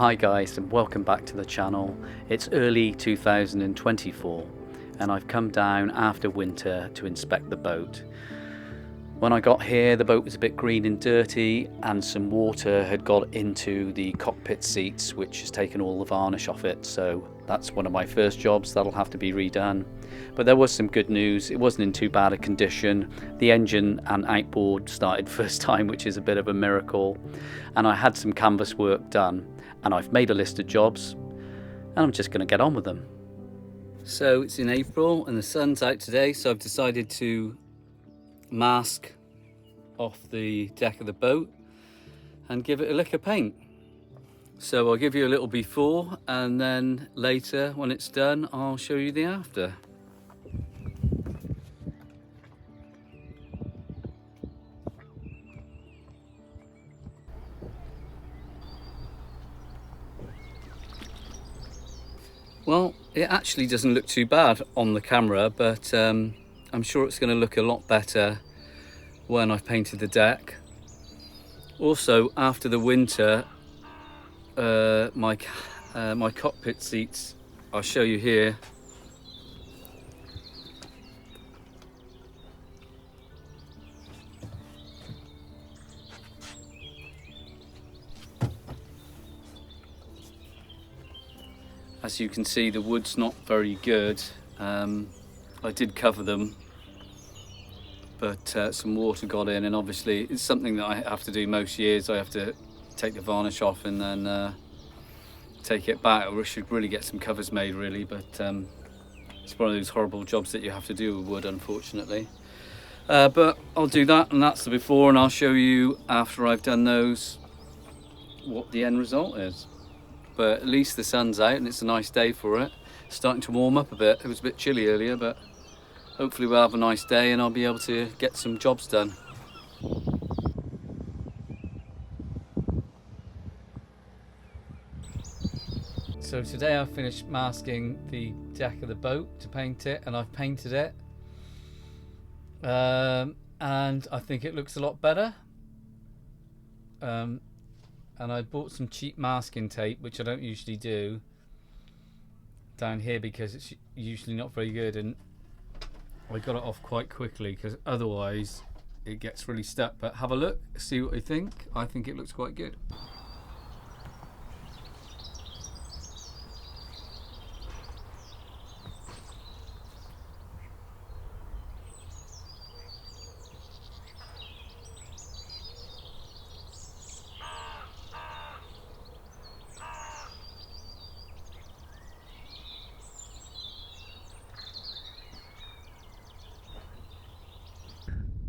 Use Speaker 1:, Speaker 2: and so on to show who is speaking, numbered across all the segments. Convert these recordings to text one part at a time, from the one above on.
Speaker 1: Hi guys, and welcome back to the channel. It's early 2024 and I've come down after winter to inspect the boat. When I got here, the boat was a bit green and dirty and some water had got into the cockpit seats, which has taken all the varnish off it. So that's one of my first jobs. That'll have to be redone. But there was some good news. It wasn't in too bad a condition. The engine and outboard started first time, which is a bit of a miracle. And I had some canvas work done. And I've made a list of jobs and I'm just going to get on with them. So it's in April and the sun's out today, so I've decided to mask off the deck of the boat and give it a lick of paint. So I'll give you a little before and then later when it's done I'll show you the after. Well, it actually doesn't look too bad on the camera, but I'm sure it's going to look a lot better when I've painted the deck. Also, after the winter, my cockpit seats, I'll show you here. As you can see, the wood's not very good. I did cover them, but some water got in, and obviously it's something that I have to do most years. I have to take the varnish off and then take it back. I should really get some covers made really, but it's one of those horrible jobs that you have to do with wood, unfortunately. But I'll do that, and that's the before, and I'll show you after I've done those what the end result is. But at least the sun's out and it's a nice day for it. It's starting to warm up a bit. It was a bit chilly earlier, but hopefully we'll have a nice day and I'll be able to get some jobs done. So today I finished masking the deck of the boat to paint it, and I've painted it. And I think it looks a lot better. And I bought some cheap masking tape, which I don't usually do, down here because it's usually not very good, and I got it off quite quickly because otherwise it gets really stuck. But have a look, see what you think. I think it looks quite good.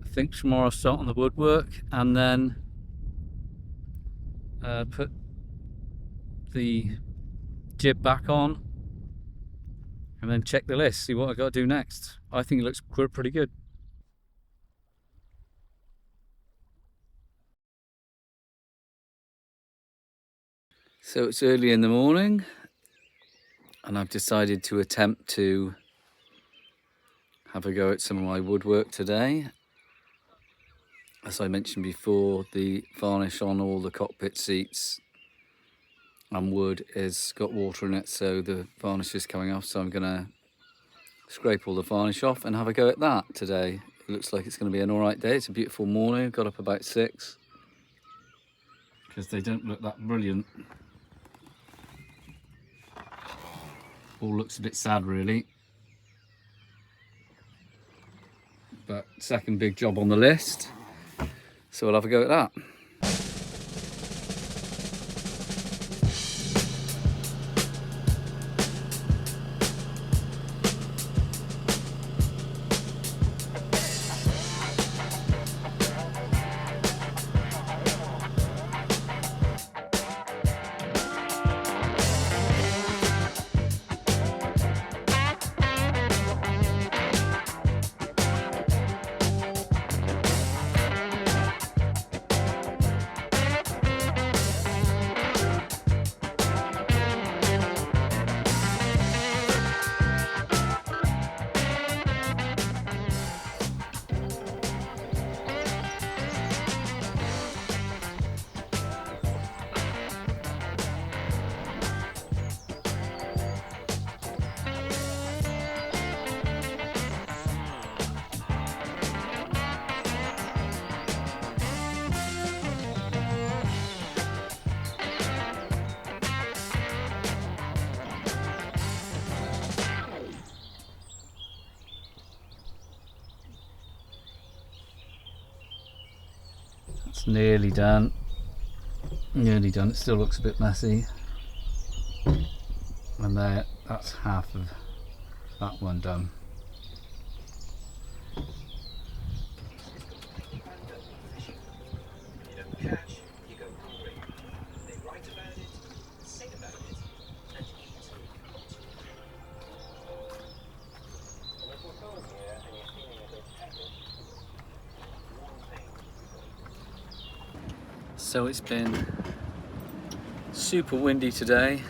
Speaker 1: I think tomorrow I'll start on the woodwork and then put the jib back on and then check the list, see what I got to do next. I think it looks pretty good. So it's early in the morning and I've decided to attempt to have a go at some of my woodwork today. As I mentioned before, the varnish on all the cockpit seats and wood has got water in it, so the varnish is coming off. So I'm going to scrape all the varnish off and have a go at that today. It looks like it's going to be an alright day. It's a beautiful morning. I got up about 6 because they don't look that brilliant. All looks a bit sad really. But second big job on the list. So we'll have a go at that. That's nearly done. Nearly done. It still looks a bit messy. And there, that's half of that one done. So it's been super windy today.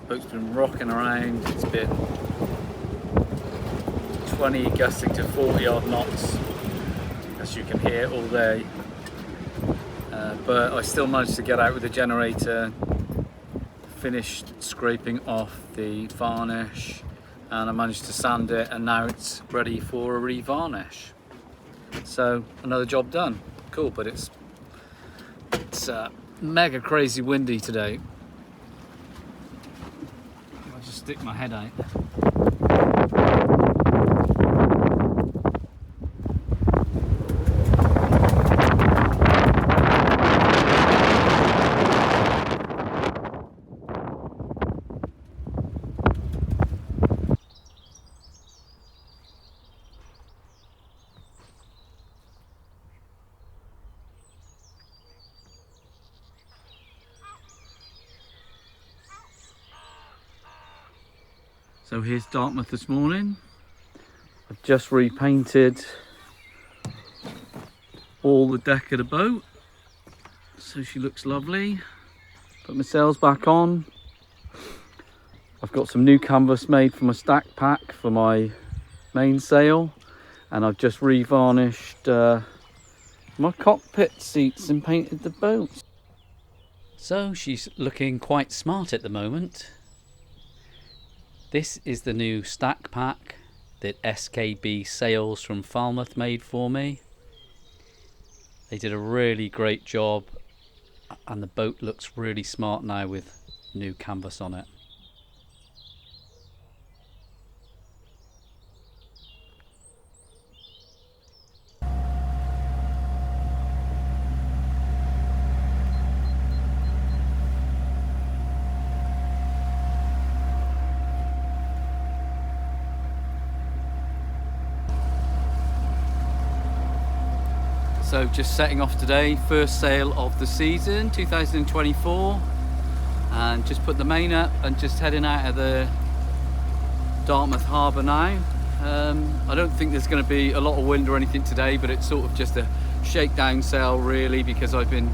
Speaker 1: Boat's been rocking around. It's been 20 gusting to 40 odd knots, as you can hear all day. But I still managed to get out with the generator, finished scraping off the varnish, and I managed to sand it, and now it's ready for a revarnish. So another job done. Cool, but it's mega crazy windy today. I'll just stick my head out. So here's Dartmouth this morning. I've just repainted all the deck of the boat, so she looks lovely. Put my sails back on. I've got some new canvas made for my stack pack for my mainsail, and I've just revarnished my cockpit seats and painted the boat. So she's looking quite smart at the moment. This is the new stack pack that SKB Sails from Falmouth made for me. They did a really great job, and the boat looks really smart now with new canvas on it. So just setting off today, first sail of the season 2024, and just put the main up and just heading out of the Dartmouth harbour now. I don't think there's going to be a lot of wind or anything today, but it's sort of just a shakedown sail really, because I've been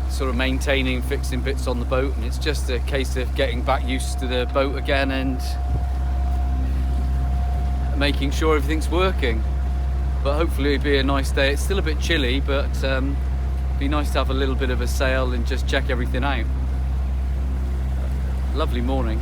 Speaker 1: sort of maintaining, fixing bits on the boat, and it's just a case of getting back used to the boat again and making sure everything's working. But hopefully it'll be a nice day. It's still a bit chilly, but be nice to have a little bit of a sail and just check everything out. Lovely morning.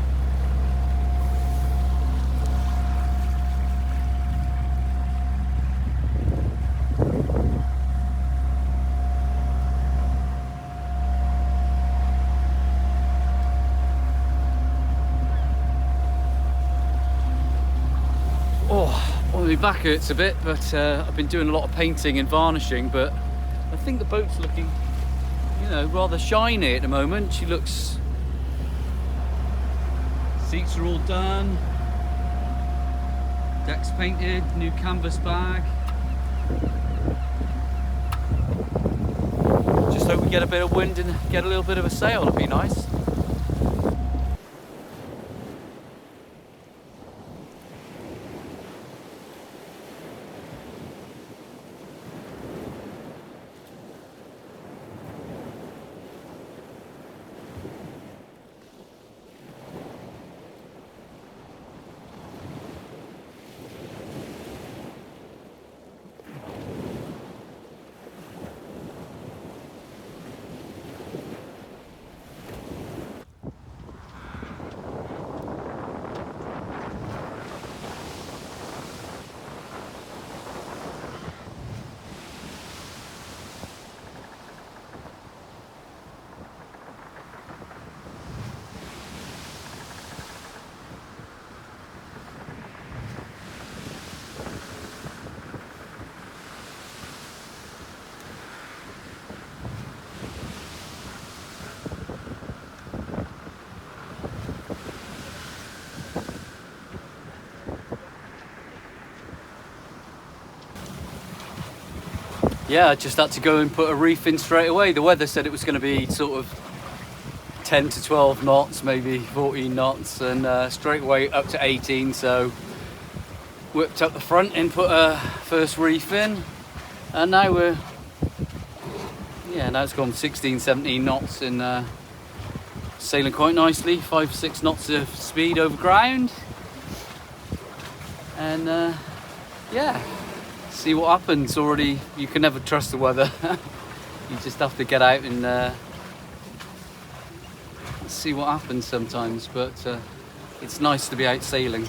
Speaker 1: My back hurts a bit, but I've been doing a lot of painting and varnishing, but I think the boat's looking, you know, rather shiny at the moment. She looks... Seats are all done, deck's painted, new canvas bag. Just hope we get a bit of wind and get a little bit of a sail, it'd be nice. yeah, I just had to go and put a reef in straight away. The weather said it was going to be sort of 10 to 12 knots, maybe 14 knots, and straight away up to 18. So whipped up the front and put a first reef in, and now we're, yeah, now it's gone 16, 17 knots and sailing quite nicely, 5, 6 knots of speed over ground, and yeah, see what happens. Already, you can never trust the weather. You just have to get out and see what happens sometimes, but it's nice to be out sailing.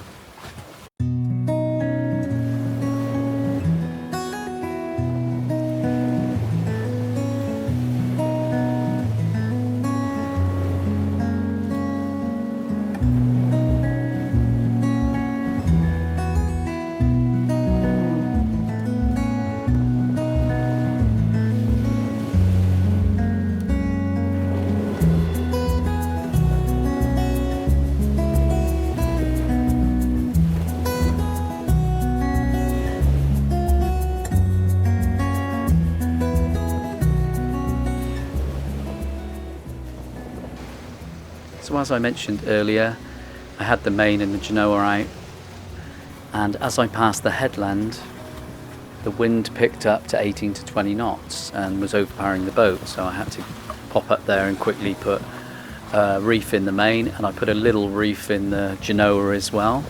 Speaker 1: So as I mentioned earlier, I had the main and the Genoa out, and as I passed the headland, the wind picked up to 18 to 20 knots and was overpowering the boat, so I had to pop up there and quickly put a reef in the main, and I put a little reef in the Genoa as well,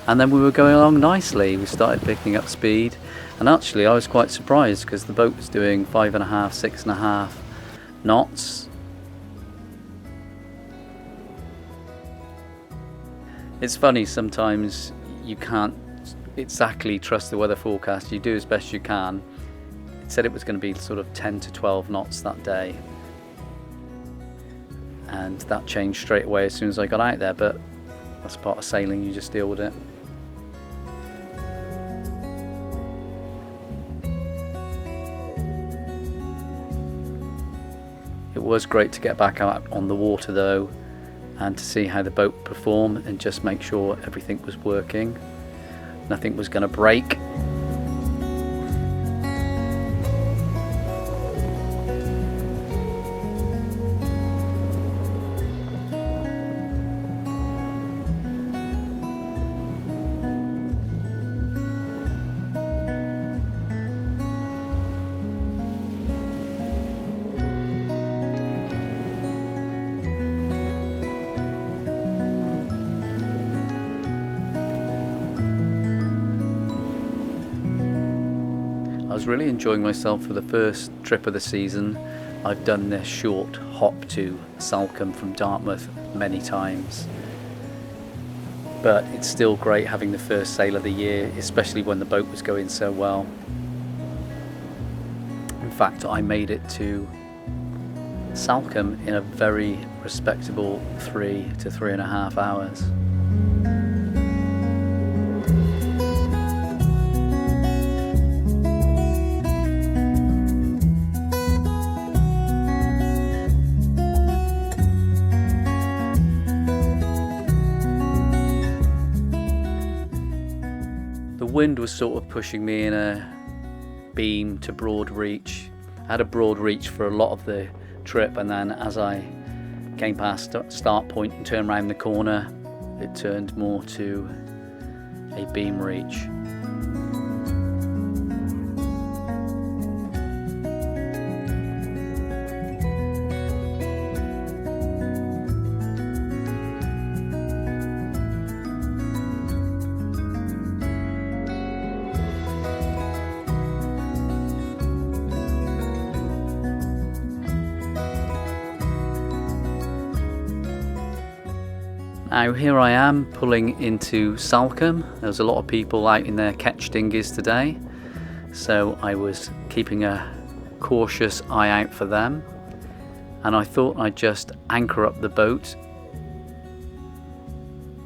Speaker 1: and then we were going along nicely. We started picking up speed, and actually I was quite surprised because the boat was doing 5.5, 6.5 knots. It's funny, sometimes you can't exactly trust the weather forecast. You do as best you can. It said it was going to be sort of 10 to 12 knots that day, and that changed straight away as soon as I got out there, but that's part of sailing, you just deal with it. It was great to get back out on the water though, and to see how the boat performed and just make sure everything was working. Nothing was going to break. I was really enjoying myself for the first trip of the season. I've done this short hop to Salcombe from Dartmouth many times, but it's still great having the first sail of the year, especially when the boat was going so well. In fact, I made it to Salcombe in a very respectable 3 to 3.5 hours. The wind was sort of pushing me in a beam to broad reach. I had a broad reach for a lot of the trip, and then as I came past start point and turned around the corner, it turned more to a beam reach. Now here I am pulling into Salcombe. There was a lot of people out in their ketch dinghies today, so I was keeping a cautious eye out for them, and I thought I'd just anchor up the boat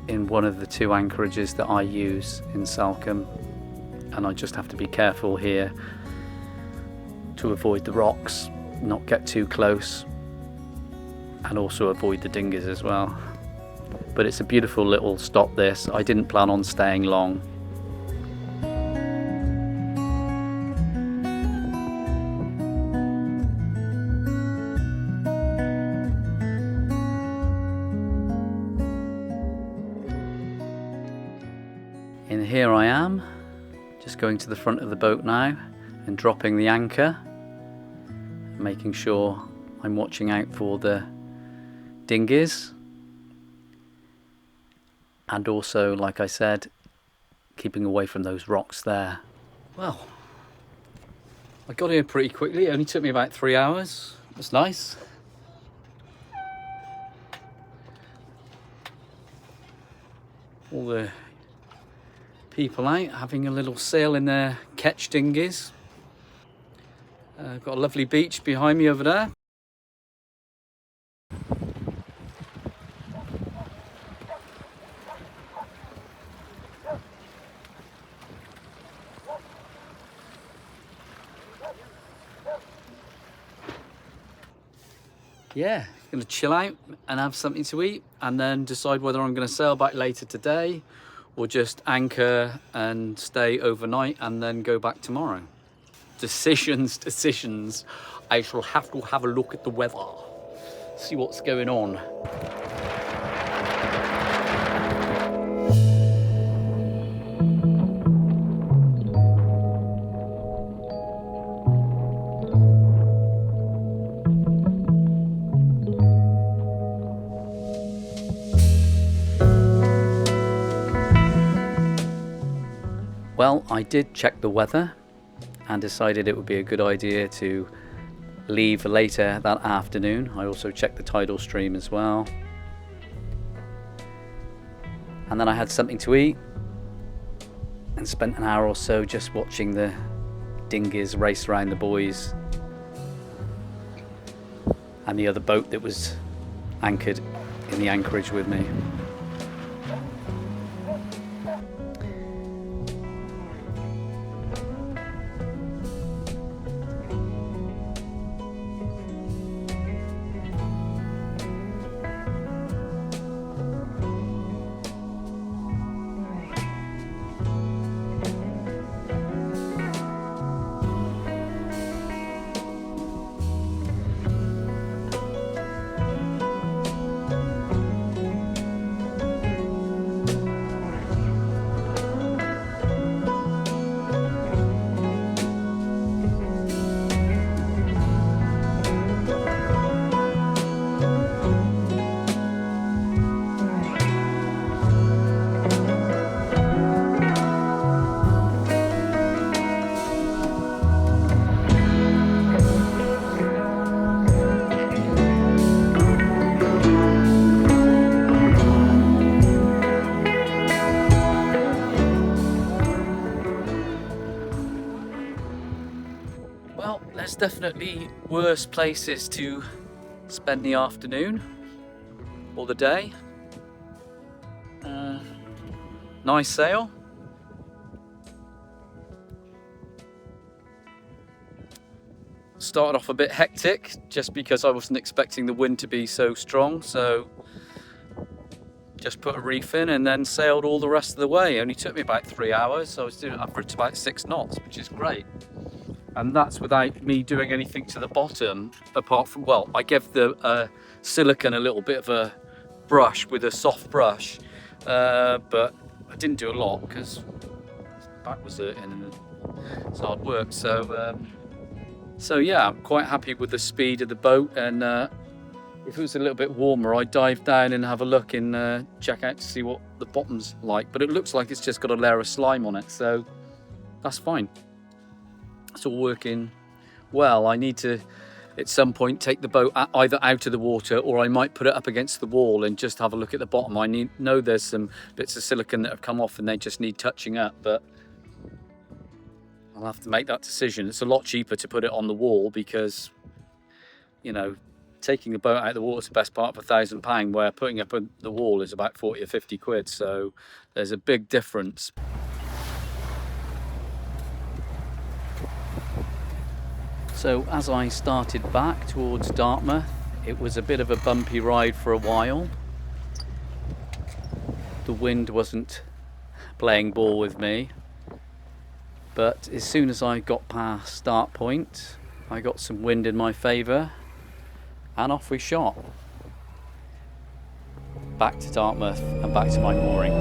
Speaker 1: in one of the 2 anchorages that I use in Salcombe, and I just have to be careful here to avoid the rocks, not get too close, and also avoid the dinghies as well. But it's a beautiful little stop this. I didn't plan on staying long. here I am, just going to the front of the boat now and dropping the anchor, making sure I'm watching out for the dinghies, and also, like I said, keeping away from those rocks there. Well, I got here pretty quickly. It only took me about 3 hours. That's nice. All the people out having a little sail in their ketch dinghies. Got a lovely beach behind me over there. Yeah, gonna chill out and have something to eat, and then decide whether I'm gonna sail back later today or just anchor and stay overnight and then go back tomorrow. Decisions. I shall have to have a look at the weather, see what's going on. Well, I did check the weather and decided it would be a good idea to leave later that afternoon. I also checked the tidal stream as well. And then I had something to eat and spent an hour or so just watching the dinghies race around the buoys and the other boat that was anchored in the anchorage with me. Well, there's definitely worse places to spend the afternoon or the day. Nice sail. Started off a bit hectic just because I wasn't expecting the wind to be so strong, so just put a reef in and then sailed all the rest of the way. It only took me about 3 hours, so I was doing it upwards to about 6 knots, which is great. And that's without me doing anything to the bottom, apart from, well, I gave the silicone a little bit of a brush with a soft brush, but I didn't do a lot because my back was hurting and it's hard work. So yeah, I'm quite happy with the speed of the boat, and if it was a little bit warmer, I'd dive down and have a look and check out to see what the bottom's like. But it looks like it's just got a layer of slime on it, so that's fine. It's all working well. I need to, at some point, take the boat either out of the water, or I might put it up against the wall and just have a look at the bottom. I know there's some bits of silicone that have come off and they just need touching up, but I'll have to make that decision. It's a lot cheaper to put it on the wall because, you know, taking the boat out of the water is the best part of £1,000, where putting up the wall is about 40 or 50 quid. So there's a big difference. So as I started back towards Dartmouth, it was a bit of a bumpy ride for a while. The wind wasn't playing ball with me, but as soon as I got past Start Point, I got some wind in my favour and off we shot. Back to Dartmouth and back to my mooring.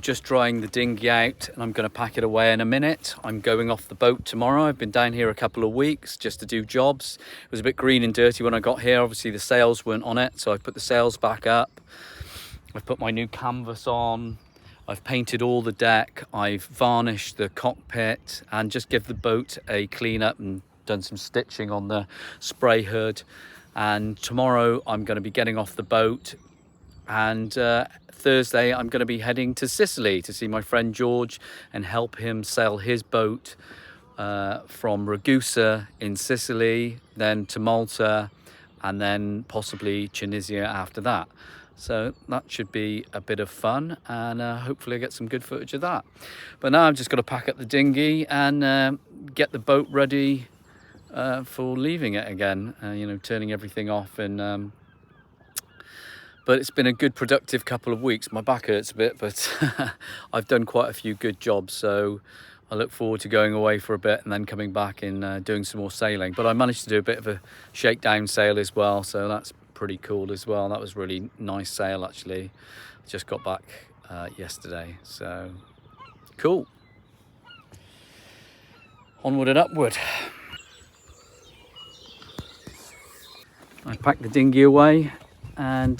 Speaker 1: I'm just drying the dinghy out and I'm going to pack it away in a minute. I'm going off the boat tomorrow. I've been down here a couple of weeks just to do jobs. It was a bit green and dirty when I got here. Obviously the sails weren't on it, so I put the sails back up. I've put my new canvas on. I've painted all the deck. I've varnished the cockpit and just give the boat a clean up and done some stitching on the spray hood. And tomorrow I'm going to be getting off the boat, and Thursday I'm going to be heading to Sicily to see my friend George and help him sail his boat from Ragusa in Sicily, then to Malta, and then possibly Tunisia after that. So that should be a bit of fun, and hopefully I get some good footage of that. But now I'm just going to pack up the dinghy and get the boat ready for leaving it again, you know, turning everything off. And but it's been a good productive couple of weeks. My back hurts a bit, but I've done quite a few good jobs, so I look forward to going away for a bit and then coming back and doing some more sailing. But I managed to do a bit of a shakedown sail as well, so that's pretty cool as well. That was really nice sail actually. Just got back yesterday, so cool. Onward and upward. I packed the dinghy away and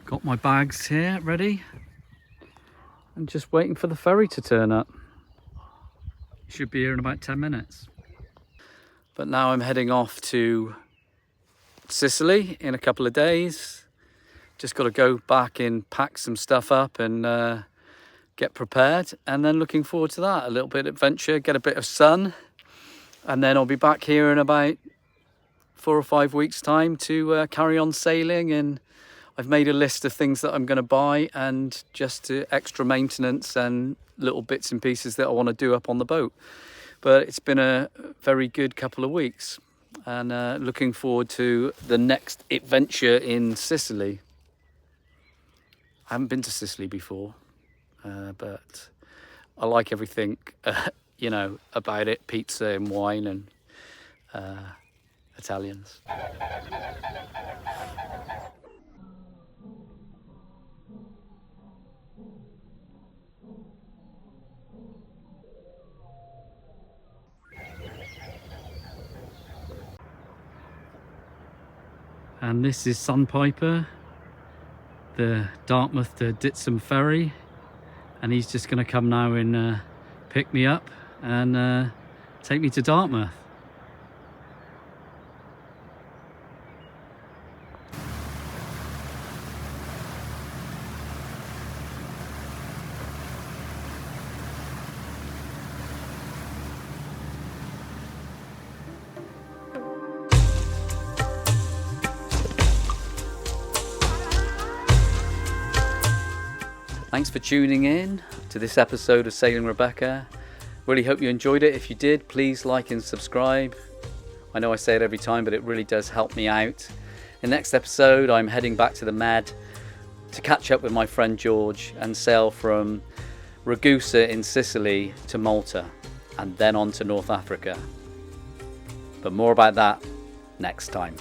Speaker 1: got my bags here ready and just waiting for the ferry to turn up. Should be here in about 10 minutes. But now I'm heading off to Sicily in a couple of days. Just got to go back and pack some stuff up and get prepared, and then looking forward to that. A little bit of adventure, get a bit of sun, and then I'll be back here in about 4 or 5 weeks time to carry on sailing. And I've made a list of things that I'm going to buy, and just extra maintenance and little bits and pieces that I want to do up on the boat. But it's been a very good couple of weeks, and looking forward to the next adventure in Sicily. I haven't been to Sicily before, but I like everything you know about it: pizza and wine and Italians. And this is Sandpiper, the Dartmouth to Ditsom ferry, and he's just going to come now and pick me up and take me to Dartmouth. Thanks for tuning in to this episode of Sailing Rebecca. Really hope you enjoyed it. If you did, please like and subscribe. I know I say it every time, but it really does help me out. In the next episode, I'm heading back to the Med to catch up with my friend George and sail from Ragusa in Sicily to Malta, and then on to North Africa. But more about that next time.